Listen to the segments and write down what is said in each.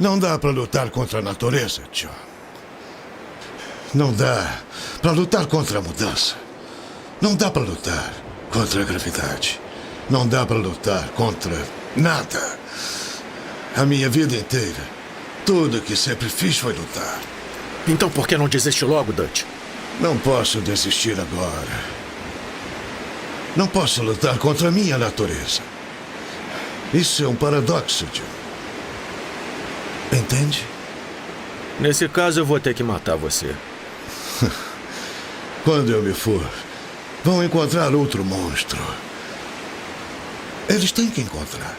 Não dá pra lutar contra a natureza, John. Não dá pra lutar contra a mudança. Não dá pra lutar contra a gravidade. Não dá pra lutar contra nada. A minha vida inteira, tudo que sempre fiz foi lutar. Então por que não desiste logo, Dutch? Não posso desistir agora. Não posso lutar contra a minha natureza. Isso é um paradoxo, John. Entende? Nesse caso, eu vou ter que matar você. Quando eu me for, vão encontrar outro monstro. Eles têm que encontrar.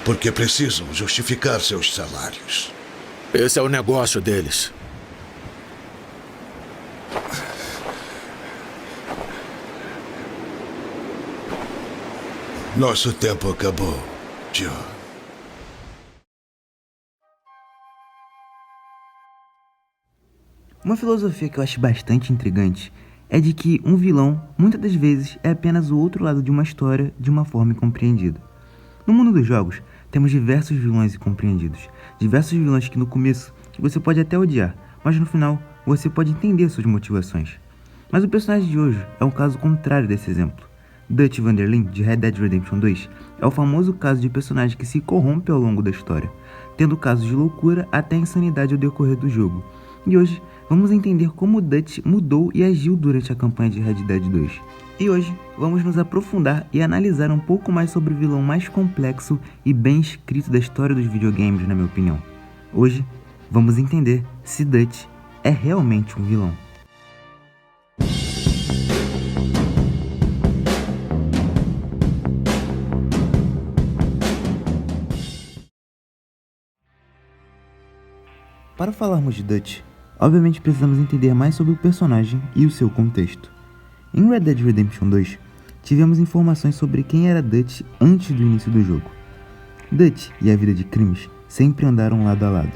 Porque precisam justificar seus salários. Esse é o negócio deles. Nosso tempo acabou, John. Uma filosofia que eu acho bastante intrigante é de que um vilão, muitas das vezes, é apenas o outro lado de uma história de uma forma incompreendida. No mundo dos jogos, temos diversos vilões incompreendidos. Diversos vilões que no começo você pode até odiar, mas no final você pode entender suas motivações. Mas o personagem de hoje é um caso contrário desse exemplo. Dutch Van der Linde, de Red Dead Redemption 2, é o famoso caso de personagem que se corrompe ao longo da história, tendo casos de loucura até insanidade ao decorrer do jogo. E hoje vamos entender como Dutch mudou e agiu durante a campanha de Red Dead 2. E hoje vamos nos aprofundar e analisar um pouco mais sobre o vilão mais complexo e bem escrito da história dos videogames, na minha opinião. Hoje vamos entender se Dutch é realmente um vilão. Para falarmos de Dutch, obviamente precisamos entender mais sobre o personagem e o seu contexto. Em Red Dead Redemption 2, tivemos informações sobre quem era Dutch antes do início do jogo. Dutch e a vida de crimes sempre andaram lado a lado.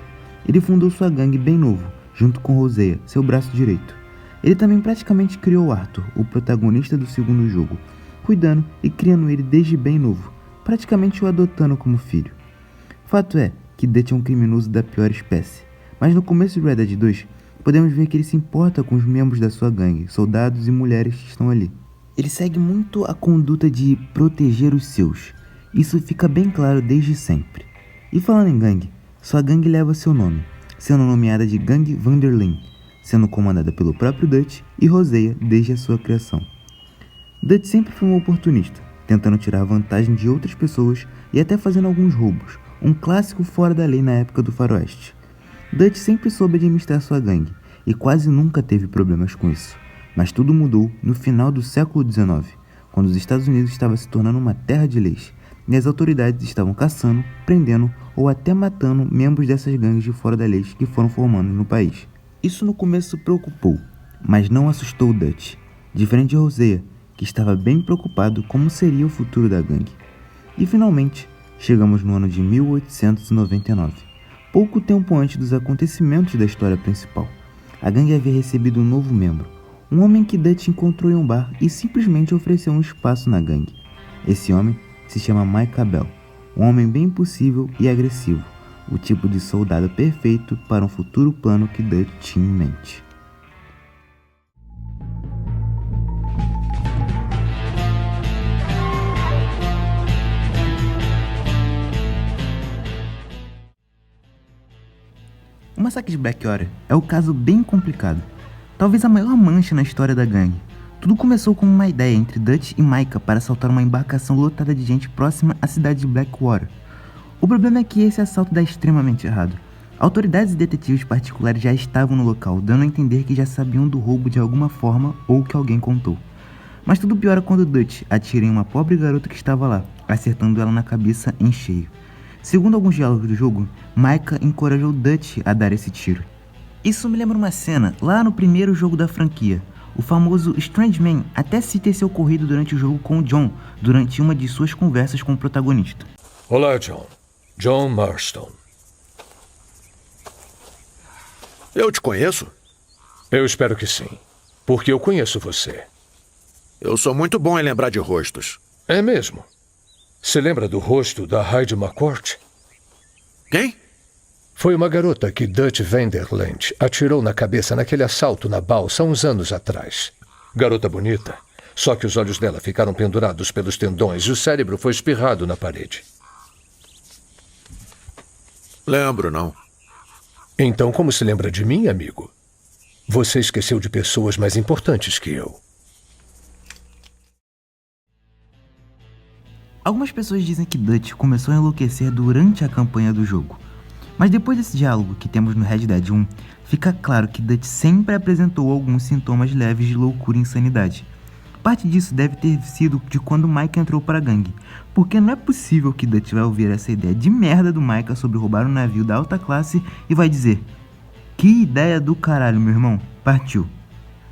Ele fundou sua gangue bem novo, junto com Hosea, seu braço direito. Ele também praticamente criou Arthur, o protagonista do segundo jogo, cuidando e criando ele desde bem novo, praticamente o adotando como filho. Fato é que Dutch é um criminoso da pior espécie. Mas no começo de Red Dead 2, podemos ver que ele se importa com os membros da sua gangue, soldados e mulheres que estão ali. Ele segue muito a conduta de proteger os seus. Isso fica bem claro desde sempre. E falando em gangue, sua gangue leva seu nome, sendo nomeada de Gangue Van der Linde, sendo comandada pelo próprio Dutch e Hosea desde a sua criação. Dutch sempre foi um oportunista, tentando tirar vantagem de outras pessoas e até fazendo alguns roubos, um clássico fora da lei na época do faroeste. Dutch sempre soube administrar sua gangue e quase nunca teve problemas com isso. Mas tudo mudou no final do século XIX, quando os Estados Unidos estavam se tornando uma terra de leis e as autoridades estavam caçando, prendendo ou até matando membros dessas gangues de fora da lei que foram formando no país. Isso no começo preocupou, mas não assustou Dutch, diferente de Hosea, que estava bem preocupado como seria o futuro da gangue. E finalmente, chegamos no ano de 1899. Pouco tempo antes dos acontecimentos da história principal, a gangue havia recebido um novo membro, um homem que Dutch encontrou em um bar e simplesmente ofereceu um espaço na gangue. Esse homem se chama Micah Bell, um homem bem impossível e agressivo, o tipo de soldado perfeito para um futuro plano que Dutch tinha em mente. O massacre de Blackwater é o caso bem complicado, talvez a maior mancha na história da gangue. Tudo começou com uma ideia entre Dutch e Micah para assaltar uma embarcação lotada de gente próxima à cidade de Blackwater. O problema é que esse assalto dá extremamente errado. Autoridades e detetives particulares já estavam no local, dando a entender que já sabiam do roubo de alguma forma ou que alguém contou. Mas tudo piora quando Dutch atira em uma pobre garota que estava lá, acertando ela na cabeça em cheio. Segundo alguns diálogos do jogo, Micah encorajou Dutch a dar esse tiro. Isso me lembra uma cena lá no primeiro jogo da franquia. O famoso Strange Man até cita esse ocorrido durante o jogo com o John, durante uma de suas conversas com o protagonista. Olá, John. John Marston. Eu te conheço? Eu espero que sim, porque eu conheço você. Eu sou muito bom em lembrar de rostos. É mesmo? Se lembra do rosto da Heidi McCourt? Quem? Foi uma garota que Dutch Vanderland atirou na cabeça naquele assalto na balsa há uns anos atrás. Garota bonita, só que os olhos dela ficaram pendurados pelos tendões e o cérebro foi espirrado na parede. Lembro, não. Então, como se lembra de mim, amigo? Você esqueceu de pessoas mais importantes que eu. Algumas pessoas dizem que Dutch começou a enlouquecer durante a campanha do jogo. Mas depois desse diálogo que temos no Red Dead 1, fica claro que Dutch sempre apresentou alguns sintomas leves de loucura e insanidade. Parte disso deve ter sido de quando Micah entrou para a gangue, porque não é possível que Dutch vai ouvir essa ideia de merda do Micah sobre roubar um navio da alta classe e vai dizer: "Que ideia do caralho, meu irmão, partiu."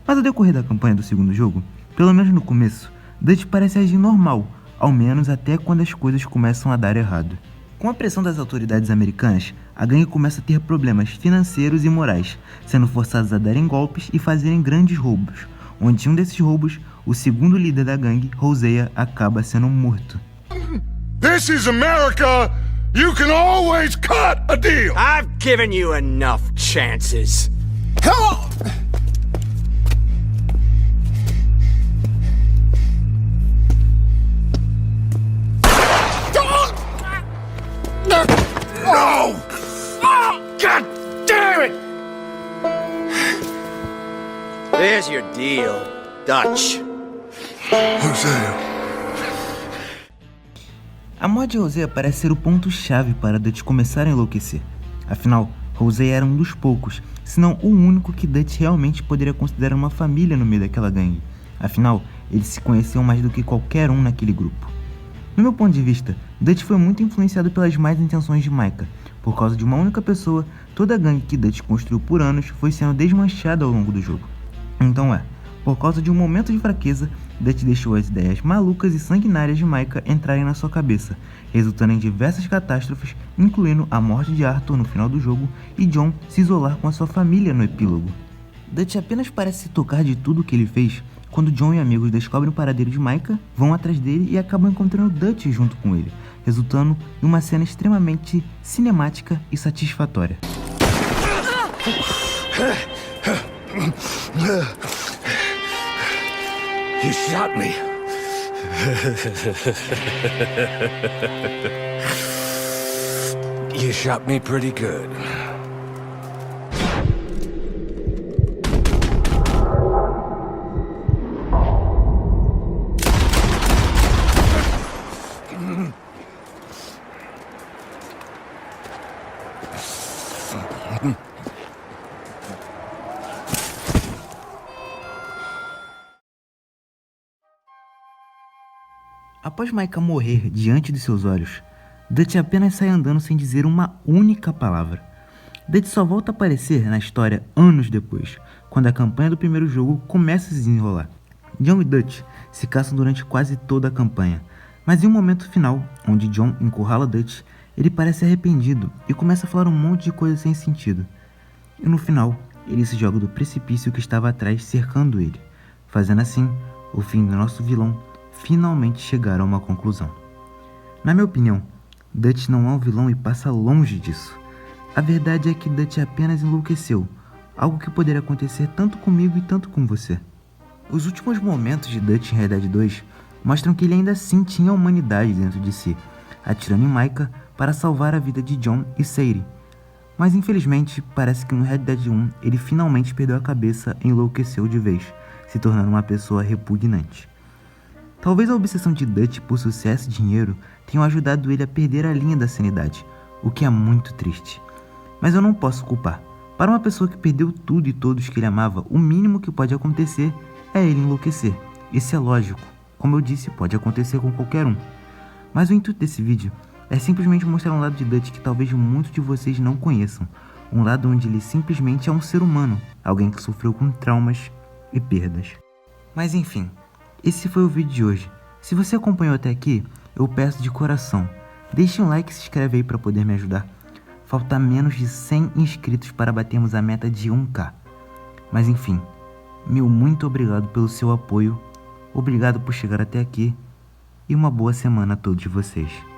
Mas ao decorrer da campanha do segundo jogo, pelo menos no começo, Dutch parece agir normal, ao menos até quando as coisas começam a dar errado. Com a pressão das autoridades americanas, a gangue começa a ter problemas financeiros e morais, sendo forçados a darem golpes e fazerem grandes roubos, onde em um desses roubos, o segundo líder da gangue, Hosea, acaba sendo morto. This is America! You can always cut a deal! I've given you enough chances. No! God damn it! There's your deal, Dutch. Hosea. A morte de Hosea parece ser o ponto-chave para Dutch começar a enlouquecer. Afinal, Hosea era um dos poucos, se não o único que Dutch realmente poderia considerar uma família no meio daquela gangue. Afinal, eles se conheciam mais do que qualquer um naquele grupo. No meu ponto de vista, Dutch foi muito influenciado pelas más intenções de Micah. Por causa de uma única pessoa, toda a gangue que Dutch construiu por anos foi sendo desmanchada ao longo do jogo. Então por causa de um momento de fraqueza, Dutch deixou as ideias malucas e sanguinárias de Micah entrarem na sua cabeça, resultando em diversas catástrofes, incluindo a morte de Arthur no final do jogo e John se isolar com a sua família no epílogo. Dutch apenas parece se tocar de tudo o que ele fez quando John e amigos descobrem o paradeiro de Micah, vão atrás dele e acabam encontrando Dutch junto com ele, resultando em uma cena extremamente cinemática e satisfatória. You shot me. You shot me pretty good. Após Micah morrer diante de seus olhos, Dutch apenas sai andando sem dizer uma única palavra. Dutch só volta a aparecer na história anos depois, quando a campanha do primeiro jogo começa a se desenrolar. John e Dutch se caçam durante quase toda a campanha, mas em um momento final, onde John encurrala Dutch, ele parece arrependido e começa a falar um monte de coisa sem sentido. E no final, ele se joga do precipício que estava atrás cercando ele, fazendo assim o fim do nosso vilão finalmente chegar a uma conclusão. Na minha opinião, Dutch não é um vilão e passa longe disso. A verdade é que Dutch apenas enlouqueceu, algo que poderia acontecer tanto comigo e tanto com você. Os últimos momentos de Dutch em Red Dead 2 mostram que ele ainda assim tinha a humanidade dentro de si, atirando em Micah para salvar a vida de John e Sadie. Mas infelizmente, parece que no Red Dead 1 ele finalmente perdeu a cabeça e enlouqueceu de vez, se tornando uma pessoa repugnante. Talvez a obsessão de Dutch por sucesso e dinheiro tenham ajudado ele a perder a linha da sanidade, o que é muito triste. Mas eu não posso culpar. Para uma pessoa que perdeu tudo e todos que ele amava, o mínimo que pode acontecer é ele enlouquecer. Isso é lógico. Como eu disse, pode acontecer com qualquer um. Mas o intuito desse vídeo é simplesmente mostrar um lado de Dutch que talvez muitos de vocês não conheçam. Um lado onde ele simplesmente é um ser humano, alguém que sofreu com traumas e perdas. Mas enfim, esse foi o vídeo de hoje. Se você acompanhou até aqui, eu peço de coração, deixe um like e se inscreve aí para poder me ajudar. Falta menos de 100 inscritos para batermos a meta de 1k. Mas enfim, meu muito obrigado pelo seu apoio, obrigado por chegar até aqui e uma boa semana a todos vocês.